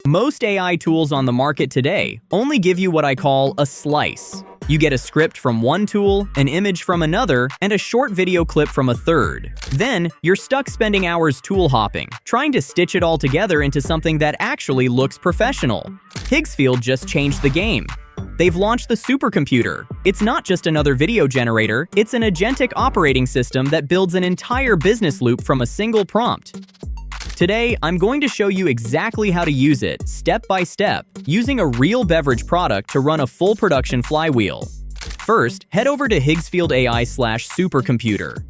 Most AI tools on the market today only give you what I call a slice. You get a script from one tool, an image from another, and a short video clip from a third. Then, you're stuck spending hours tool hopping, trying to stitch it all together into something that actually looks professional. Higgsfield just changed the game. They've launched the supercomputer. It's not just another video generator, it's an agentic operating system that builds an entire business loop from a single prompt. Today, I'm going to show you exactly how to use it, step by step, using a real beverage product to run a full production flywheel. First, head over to Higgsfield AI/supercomputer.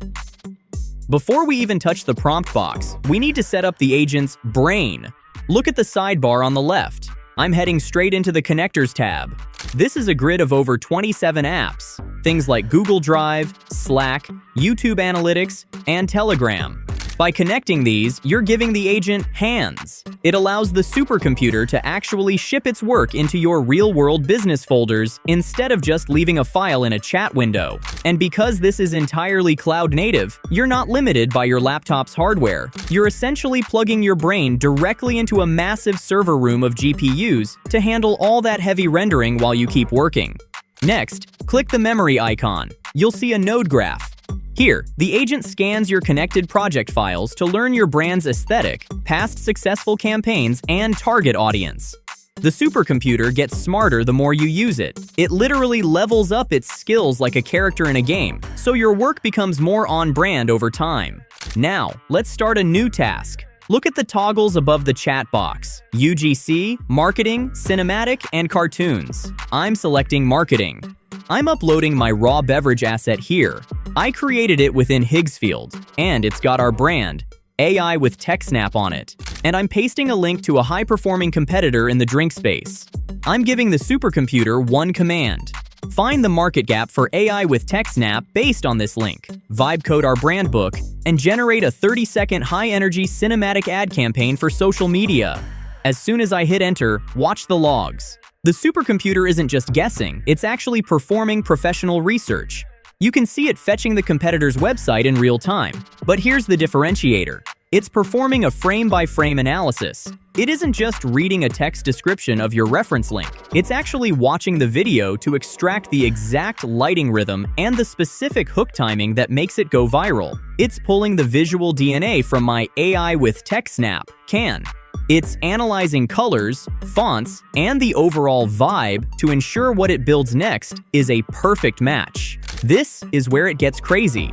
Before we even touch the prompt box, we need to set up the agent's brain. Look at the sidebar on the left. I'm heading straight into the Connectors tab. This is a grid of over 27 apps, things like Google Drive, Slack, YouTube Analytics, and Telegram. By connecting these, you're giving the agent hands. It allows the supercomputer to actually ship its work into your real-world business folders instead of just leaving a file in a chat window. And because this is entirely cloud-native, you're not limited by your laptop's hardware. You're essentially plugging your brain directly into a massive server room of GPUs to handle all that heavy rendering while you keep working. Next, click the memory icon. You'll see a node graph. Here, the agent scans your connected project files to learn your brand's aesthetic, past successful campaigns, and target audience. The supercomputer gets smarter the more you use it. It literally levels up its skills like a character in a game, so your work becomes more on-brand over time. Now, let's start a new task. Look at the toggles above the chat box: UGC, Marketing, Cinematic, and Cartoons. I'm selecting Marketing. I'm uploading my raw beverage asset here. I created it within Higgsfield, and it's got our brand, AI with TechSnap on it. And I'm pasting a link to a high-performing competitor in the drink space. I'm giving the supercomputer one command: find the market gap for AI with TechSnap based on this link, vibe code our brand book, and generate a 30-second high-energy cinematic ad campaign for social media. As soon as I hit enter, watch the logs. The supercomputer isn't just guessing, it's actually performing professional research. You can see it fetching the competitor's website in real time. But here's the differentiator. It's performing a frame-by-frame analysis. It isn't just reading a text description of your reference link. It's actually watching the video to extract the exact lighting rhythm and the specific hook timing that makes it go viral. It's pulling the visual DNA from my AI with TechSnap, CAN. It's analyzing colors, fonts, and the overall vibe to ensure what it builds next is a perfect match. This is where it gets crazy.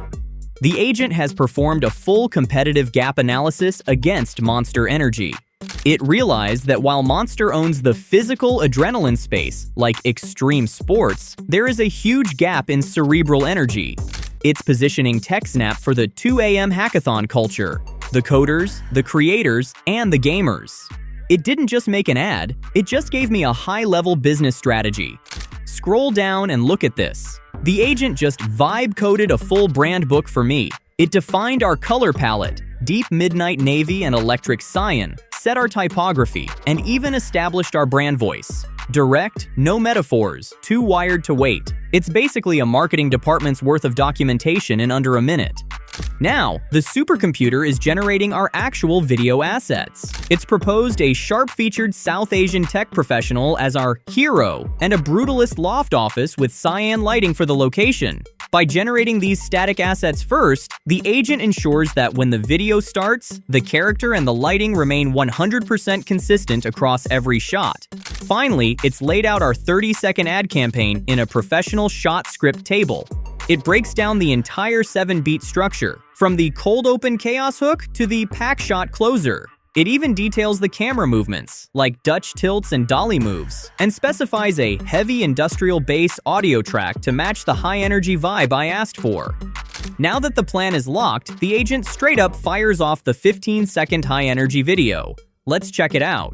The agent has performed a full competitive gap analysis against Monster Energy. It realized that while Monster owns the physical adrenaline space, like extreme sports, there is a huge gap in cerebral energy. It's positioning TechSnap for the 2 a.m. hackathon culture: the coders, the creators, and the gamers. It didn't just make an ad, it just gave me a high-level business strategy. Scroll down and look at this. The agent just vibe-coded a full brand book for me. It defined our color palette, deep midnight navy and electric cyan, set our typography, and even established our brand voice. Direct, no metaphors, too wired to wait. It's basically a marketing department's worth of documentation in under a minute. Now, the supercomputer is generating our actual video assets. It's proposed a sharp-featured South Asian tech professional as our hero and a brutalist loft office with cyan lighting for the location. By generating these static assets first, the agent ensures that when the video starts, the character and the lighting remain 100% consistent across every shot. Finally, it's laid out our 30-second ad campaign in a professional shot script table. It breaks down the entire 7-beat structure, from the cold open chaos hook to the pack shot closer. It even details the camera movements, like Dutch tilts and dolly moves, and specifies a heavy industrial bass audio track to match the high-energy vibe I asked for. Now that the plan is locked, the agent straight up fires off the 15-second high-energy video. Let's check it out.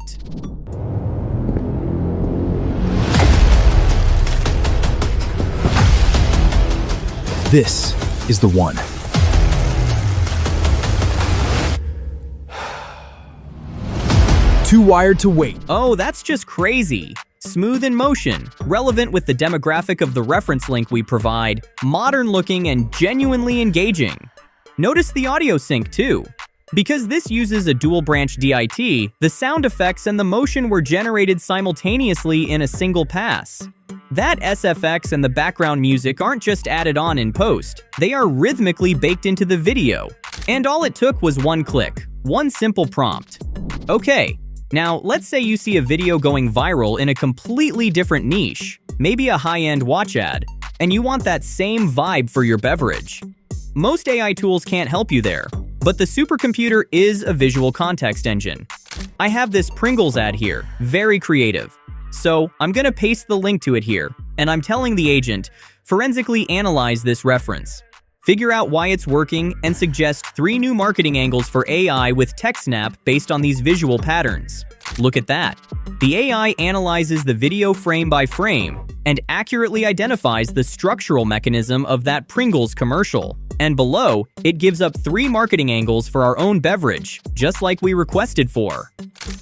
This is the one. Too wired to wait. Oh, that's just crazy. Smooth in motion, relevant with the demographic of the reference link we provide, modern looking and genuinely engaging. Notice the audio sync too. Because this uses a dual-branch DiT, the sound effects and the motion were generated simultaneously in a single pass. That SFX and the background music aren't just added on in post, they are rhythmically baked into the video. And all it took was one click, one simple prompt. Okay, now let's say you see a video going viral in a completely different niche, maybe a high-end watch ad, and you want that same vibe for your beverage. Most AI tools can't help you there, but the supercomputer is a visual context engine. I have this Pringles ad here, very creative. So I'm gonna paste the link to it here, and I'm telling the agent, forensically analyze this reference. Figure out why it's working and suggest 3 new marketing angles for AI with TechSnap based on these visual patterns. Look at that. The AI analyzes the video frame by frame and accurately identifies the structural mechanism of that Pringles commercial. And below, it gives up 3 marketing angles for our own beverage, just like we requested for.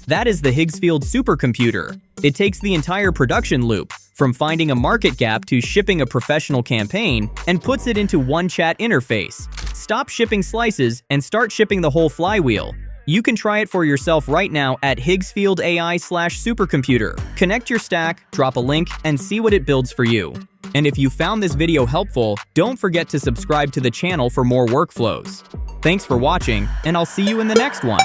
That is the Higgsfield Supercomputer. It takes the entire production loop, from finding a market gap to shipping a professional campaign, and puts it into one chat interface. Stop shipping slices and start shipping the whole flywheel. You can try it for yourself right now at Higgsfield AI/supercomputer. Connect your stack, drop a link, and see what it builds for you. And if you found this video helpful, don't forget to subscribe to the channel for more workflows. Thanks for watching, and I'll see you in the next one.